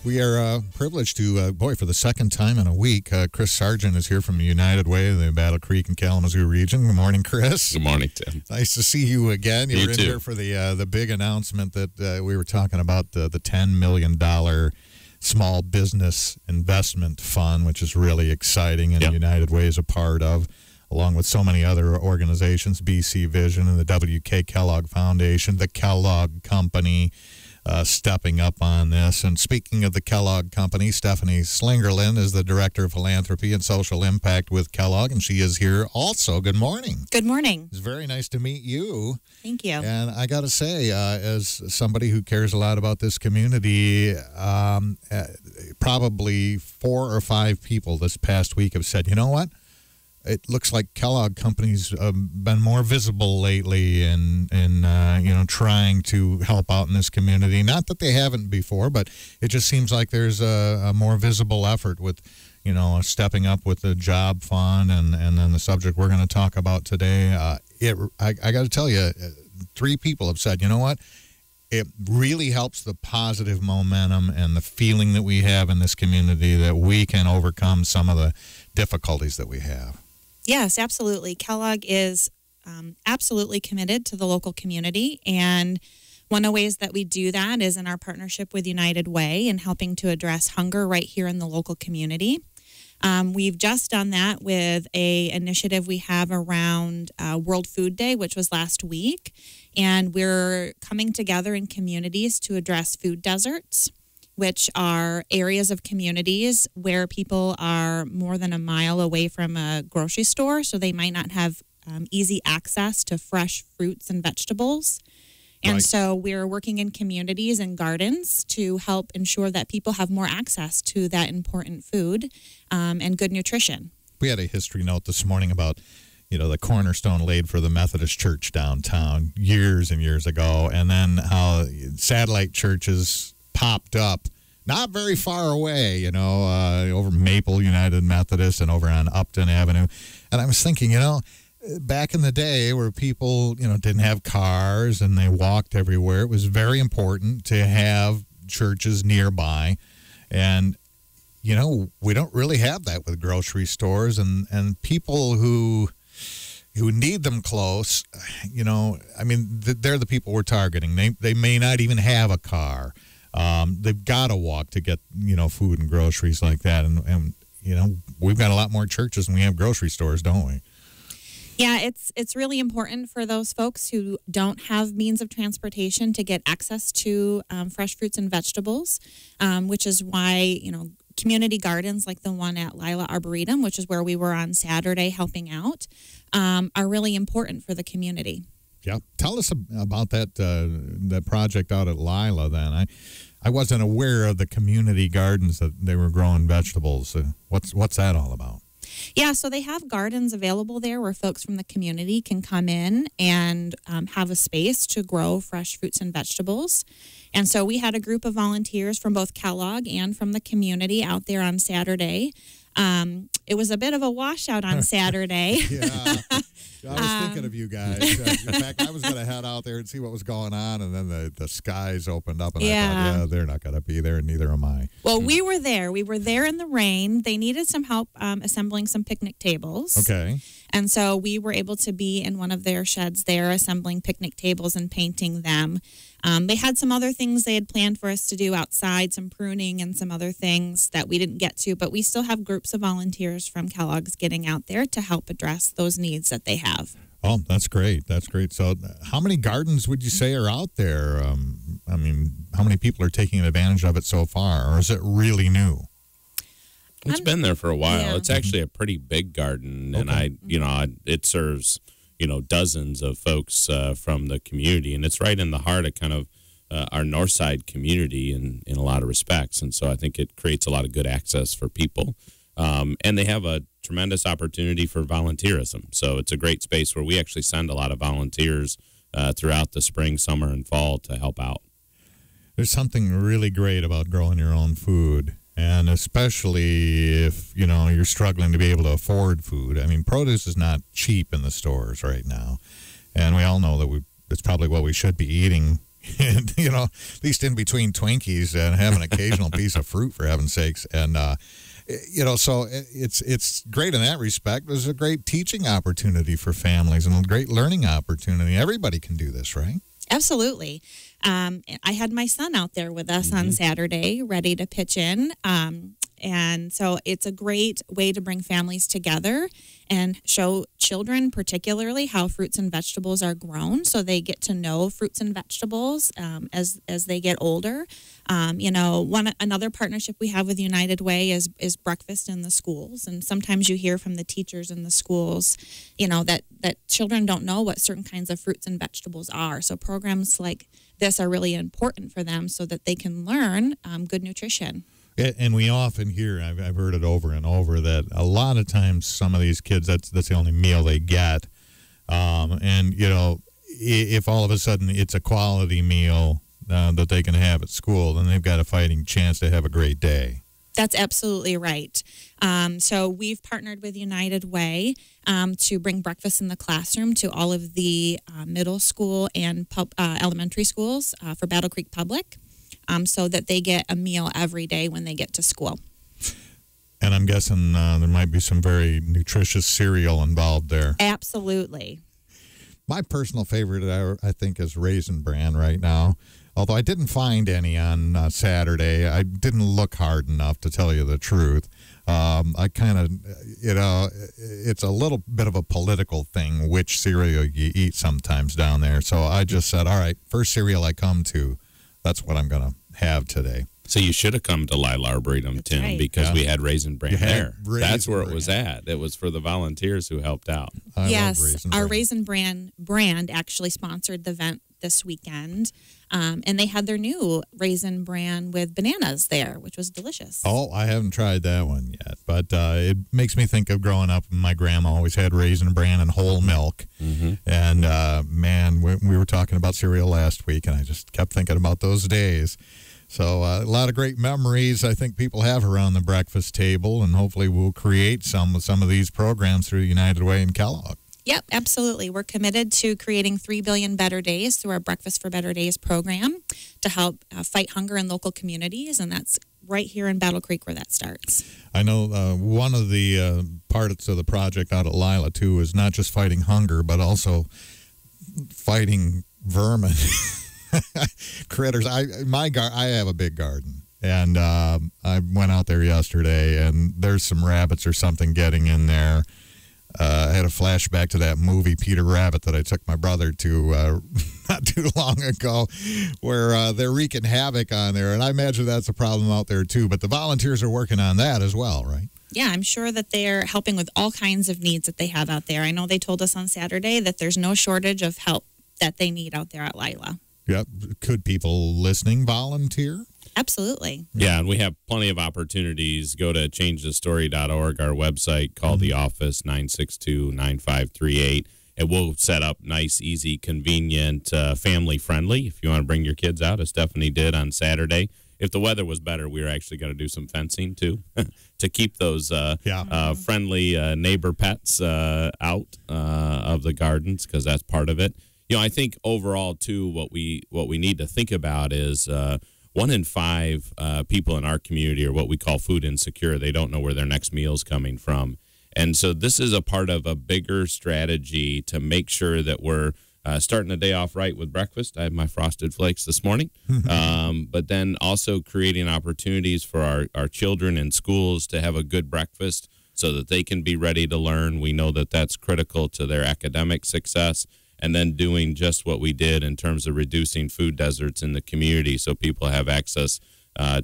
We are privileged to, for the second time in a week, Chris Sargent is here from United Way, the Battle Creek and Kalamazoo region. Good morning, Chris. Good morning, Tim. Nice to see you again. You were in here for the big announcement that we were talking about, the $10 million small business investment fund, which is really exciting, and United Way is a part of, along with so many other organizations, BC Vision and the W.K. Kellogg Foundation, the Kellogg Company, stepping up on this. And speaking of the Kellogg Company, Stephanie Slingerland is the Director of Philanthropy and Social Impact with Kellogg, and she is here also. Good morning. Good morning. It's very nice to meet you. Thank you. And I got to say, as somebody who cares a lot about this community, probably 4 or 5 people this past week have said, you know what? It looks like Kellogg Company's been more visible lately in trying to help out in this community. Not that they haven't before, but it just seems like there's a more visible effort with, stepping up with the job fund and then the subject we're going to talk about today. I got to tell you, 3 people have said, you know what? It really helps the positive momentum and the feeling that we have in this community that we can overcome some of the difficulties that we have. Yes, absolutely. Kellogg is absolutely committed to the local community, and one of the ways that we do that is in our partnership with United Way and helping to address hunger right here in the local community. We've just done that with an initiative we have around World Food Day, which was last week, and we're coming together in communities to address food deserts, which are areas of communities where people are more than a mile away from a grocery store, so they might not have easy access to fresh fruits and vegetables. And so we're working in communities and gardens to help ensure that people have more access to that important food and good nutrition. We had a history note this morning about the cornerstone laid for the Methodist Church downtown years and years ago, and then how satellite churches popped up not very far away, over Maple United Methodist and over on Upton Avenue. And I was thinking, back in the day where people, didn't have cars and they walked everywhere, it was very important to have churches nearby. And, we don't really have that with grocery stores and people who need them close, they're the people we're targeting. They may not even have a car. They've got to walk to get, food and groceries like that. And we've got a lot more churches than we have grocery stores, don't we? Yeah, it's really important for those folks who don't have means of transportation to get access to fresh fruits and vegetables, which is why, community gardens like the one at Lila Arboretum, which is where we were on Saturday helping out, are really important for the community. Yeah. Tell us about that project out at Lila then. I wasn't aware of the community gardens that they were growing vegetables. What's that all about? Yeah, so they have gardens available there where folks from the community can come in and have a space to grow fresh fruits and vegetables. And so we had a group of volunteers from both Kellogg and from the community out there on Saturday. It was a bit of a washout on Saturday. Yeah. I was thinking of you guys. In fact, I was going to head out there and see what was going on, and then the skies opened up, and I thought, they're not going to be there, and neither am I. Well, we were there. We were there in the rain. They needed some help assembling some picnic tables. Okay. And so we were able to be in one of their sheds there assembling picnic tables and painting them. They had some other things they had planned for us to do outside, some pruning and some other things that we didn't get to, but we still have groups of volunteers from Kellogg's getting out there to help address those needs that they have. Oh, that's great. That's great. So how many gardens would you say are out there? How many people are taking advantage of it so far, or is it really new? It's been there for a while. Yeah. It's actually a pretty big garden, and it serves dozens of folks from the community, and it's right in the heart of kind of our north side community in a lot of respects, and so I think it creates a lot of good access for people, and they have a tremendous opportunity for volunteerism. So it's a great space where we actually send a lot of volunteers throughout the spring, summer, and fall to help out. There's something really great about growing your own food. And especially if, you're struggling to be able to afford food. I mean, produce is not cheap in the stores right now. And we all know that it's probably what we should be eating and, at least in between Twinkies and have an occasional piece of fruit, for heaven's sakes. And, so it's great in that respect. There's a great teaching opportunity for families and a great learning opportunity. Everybody can do this, right? Absolutely. I had my son out there with us on Saturday, ready to pitch in. And so it's a great way to bring families together and show children particularly how fruits and vegetables are grown, so they get to know fruits and vegetables as they get older. Another partnership we have with United Way is breakfast in the schools. And sometimes you hear from the teachers in the schools, that children don't know what certain kinds of fruits and vegetables are. So programs like this are really important for them so that they can learn good nutrition. And we often hear, I've heard it over and over, that a lot of times some of these kids, that's the only meal they get. If all of a sudden it's a quality meal that they can have at school, then they've got a fighting chance to have a great day. That's absolutely right. So we've partnered with United Way to bring breakfast in the classroom to all of the middle school and elementary schools for Battle Creek Public. So that they get a meal every day when they get to school. And I'm guessing there might be some very nutritious cereal involved there. Absolutely. My personal favorite, I think, is Raisin Bran right now. Although I didn't find any on Saturday. I didn't look hard enough, to tell you the truth. I kind of, it's a little bit of a political thing, which cereal you eat sometimes down there. So I just said, all right, first cereal I come to, that's what I'm going to have today. So you should have come to Lila Arboretum, Tim, right. because we had Raisin Bran there. That's where it was Bran. at. It was for the volunteers who helped out. Yes, our Raisin Bran brand actually sponsored the event this weekend, and they had their new Raisin Bran with bananas there, which was delicious. Oh, I haven't tried that one yet, but it makes me think of growing up. My grandma always had Raisin Bran and whole milk. And, man, we were talking about cereal last week, and I just kept thinking about those days. So a lot of great memories I think people have around the breakfast table, and hopefully we'll create some of these programs through United Way and Kellogg. Yep, absolutely. We're committed to creating 3 billion better days through our Breakfast for Better Days program to help fight hunger in local communities, and that's right here in Battle Creek where that starts. I know one of the parts of the project out at Lila, too, is not just fighting hunger, but also fighting vermin. Critters. I have a big garden, and I went out there yesterday, and there's some rabbits or something getting in there. I had a flashback to that movie Peter Rabbit that I took my brother to not too long ago, where they're wreaking havoc on there, and I imagine that's a problem out there too. But the volunteers are working on that as well, right? Yeah, I'm sure that they're helping with all kinds of needs that they have out there. I know they told us on Saturday that there's no shortage of help that they need out there at Lila. Yep. Could people listening volunteer? Absolutely. Yeah, and we have plenty of opportunities. Go to changethestory.org, our website. Call the office, 962-9538. And we'll set up nice, easy, convenient, family-friendly. If you want to bring your kids out, as Stephanie did on Saturday. If the weather was better, we were actually going to do some fencing, too, to keep those friendly neighbor pets out of the gardens, because that's part of it. I think overall, too, what we need to think about is 1 in 5 people in our community are what we call food insecure. They don't know where their next meal is coming from. And so this is a part of a bigger strategy to make sure that we're starting the day off right with breakfast. I had my Frosted Flakes this morning. But then also creating opportunities for our children in schools to have a good breakfast so that they can be ready to learn. We know that that's critical to their academic success. And then doing just what we did in terms of reducing food deserts in the community so people have access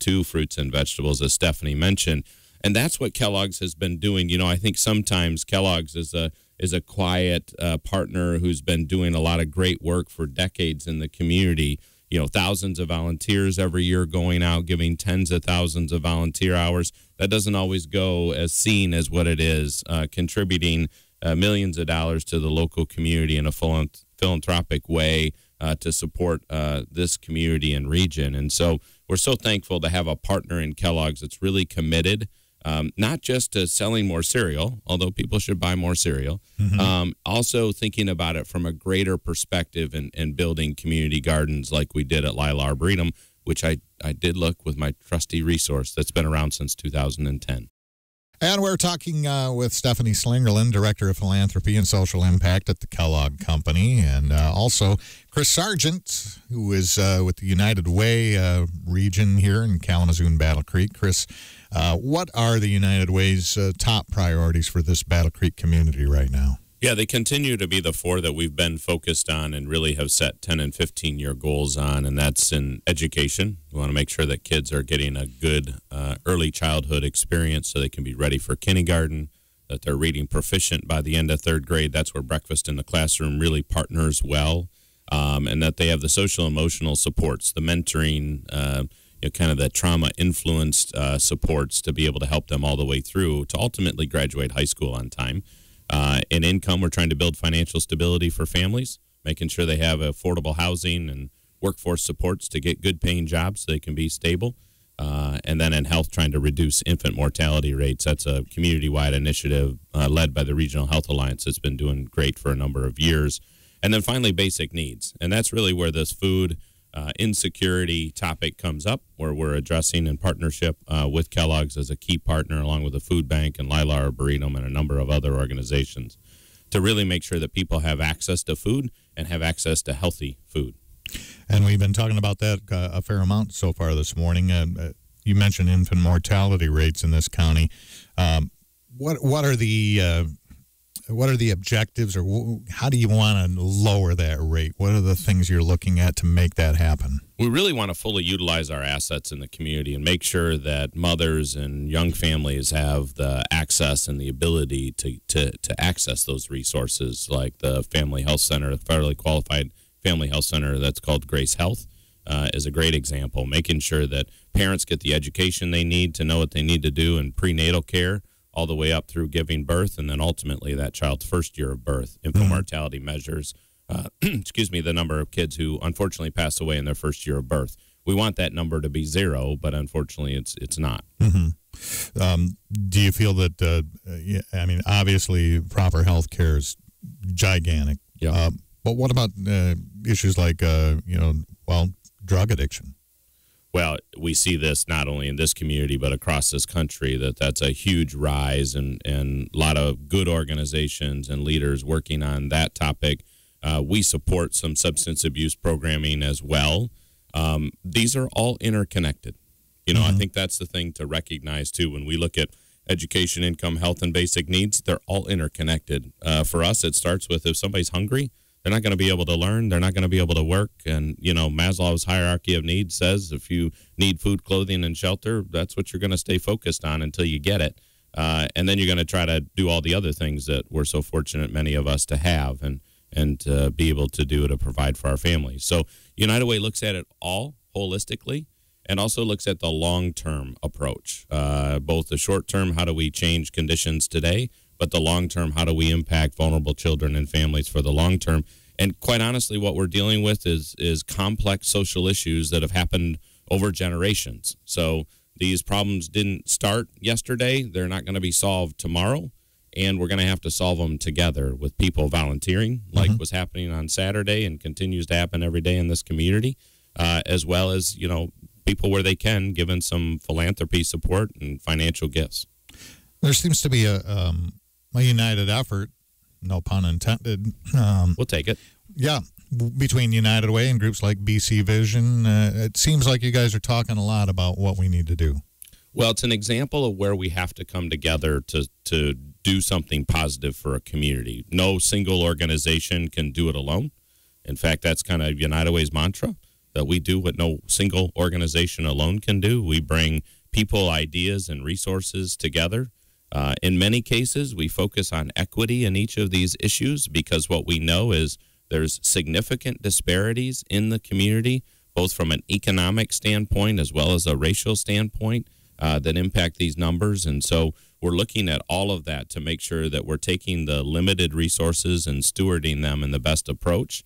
to fruits and vegetables, as Stephanie mentioned. And that's what Kellogg's has been doing. I think sometimes Kellogg's is a quiet partner who's been doing a lot of great work for decades in the community. Thousands of volunteers every year going out, giving tens of thousands of volunteer hours. That doesn't always go as seen as what it is, contributing millions of dollars to the local community in a philanthropic way to support this community and region. And so we're so thankful to have a partner in Kellogg's that's really committed not just to selling more cereal, although people should buy more cereal, also thinking about it from a greater perspective and building community gardens like we did at Lila Arboretum, which I did look with my trusty resource that's been around since 2010. And we're talking with Stephanie Slingerland, Director of Philanthropy and Social Impact at the Kellogg Company, and also Chris Sargent, who is with the United Way region here in Kalamazoo and Battle Creek. Chris, what are the United Way's top priorities for this Battle Creek community right now? Yeah, they continue to be the four that we've been focused on and really have set 10 and 15-year goals on, and that's in education. We want to make sure that kids are getting a good early childhood experience so they can be ready for kindergarten, that they're reading proficient by the end of third grade. That's where Breakfast in the Classroom really partners well, and that they have the social-emotional supports, the mentoring, kind of the trauma-influenced supports to be able to help them all the way through to ultimately graduate high school on time. In income, we're trying to build financial stability for families, making sure they have affordable housing and workforce supports to get good paying jobs so they can be stable. And then in health, trying to reduce infant mortality rates. That's a community-wide initiative led by the Regional Health Alliance that's been doing great for a number of years. And then finally, basic needs. And that's really where this food insecurity topic comes up, where we're addressing in partnership with Kellogg's as a key partner, along with the Food Bank and Lila Arboretum and a number of other organizations, to really make sure that people have access to food and have access to healthy food. And we've been talking about that a fair amount so far this morning. You mentioned infant mortality rates in this county. What are the objectives, or how do you want to lower that rate? What are the things you're looking at to make that happen? We really want to fully utilize our assets in the community and make sure that mothers and young families have the access and the ability to access those resources, like the Family Health Center, the federally qualified Family Health Center that's called Grace Health is a great example, making sure that parents get the education they need to know what they need to do in prenatal care, all the way up through giving birth, and then ultimately that child's first year of birth. Infant mortality measures, the number of kids who unfortunately pass away in their first year of birth. We want that number to be 0, but unfortunately it's not. Do you feel that, obviously proper health care is gigantic. Yeah. But what about issues like, drug addiction? Well, we see this not only in this community but across this country, that's a huge rise, and a lot of good organizations and leaders working on that topic. We support some substance abuse programming as well. These are all interconnected. I think that's the thing to recognize, too. When we look at education, income, health, and basic needs, they're all interconnected. For us, it starts with if somebody's hungry, they're not going to be able to learn. They're not going to be able to work. And, Maslow's hierarchy of needs says if you need food, clothing, and shelter, that's what you're going to stay focused on until you get it. And then you're going to try to do all the other things that we're so fortunate, many of us, to have and to be able to do to provide for our families. So United Way looks at it all holistically and also looks at the long-term approach, both the short-term, how do we change conditions today, but the long-term, how do we impact vulnerable children and families for the long term? And quite honestly, what we're dealing with is complex social issues that have happened over generations. So these problems didn't start yesterday. They're not going to be solved tomorrow. And we're going to have to solve them together with people volunteering, like was happening on Saturday and continues to happen every day in this community, as well as, people where they can, given some philanthropy support and financial gifts. There seems to be a united effort, no pun intended. We'll take it. Yeah, between United Way and groups like BC Vision. It seems like you guys are talking a lot about what we need to do. Well, it's an example of where we have to come together to do something positive for a community. No single organization can do it alone. In fact, that's kind of United Way's mantra, that we do what no single organization alone can do. We bring people, ideas, and resources together. In many cases, we focus on equity in each of these issues because what we know is there's significant disparities in the community, both from an economic standpoint as well as a racial standpoint, that impact these numbers. And so we're looking at all of that to make sure that we're taking the limited resources and stewarding them in the best approach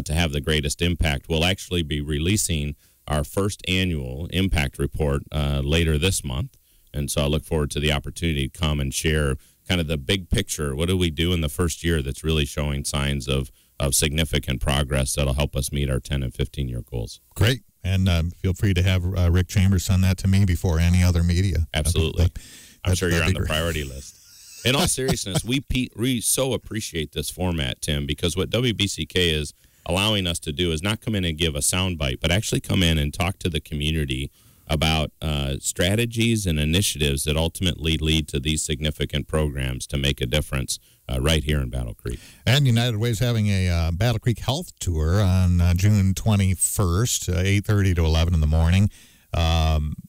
to have the greatest impact. We'll actually be releasing our first annual impact report later this month. And so I look forward to the opportunity to come and share kind of the big picture. What do we do in the first year that's really showing signs of significant progress that'll help us meet our 10 and 15-year goals? Great. And feel free to have Rick Chambers send that to me before any other media. Absolutely. I'm sure you're on the priority list. In all seriousness, we so appreciate this format, Tim, because what WBCK is allowing us to do is not come in and give a soundbite, but actually come in and talk to the community about strategies and initiatives that ultimately lead to these significant programs to make a difference right here in Battle Creek. And United Way is having a Battle Creek Health Tour on June 21st, 8:30 to 11 in the morning.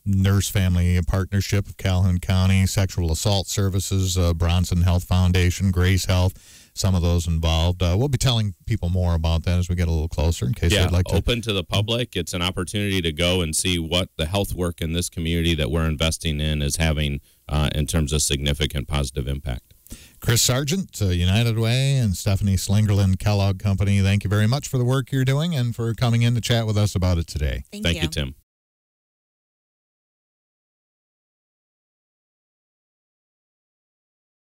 Nurse Family Partnership of Calhoun County, Sexual Assault Services, Bronson Health Foundation, Grace Health, some of those involved. We'll be telling people more about that as we get a little closer in case they'd like to. Open to the public. It's an opportunity to go and see what the health work in this community that we're investing in is having in terms of significant positive impact. Chris Sargent, United Way, and Stephanie Slingerland, Kellogg Company, thank you very much for the work you're doing and for coming in to chat with us about it today. Thank you, Tim.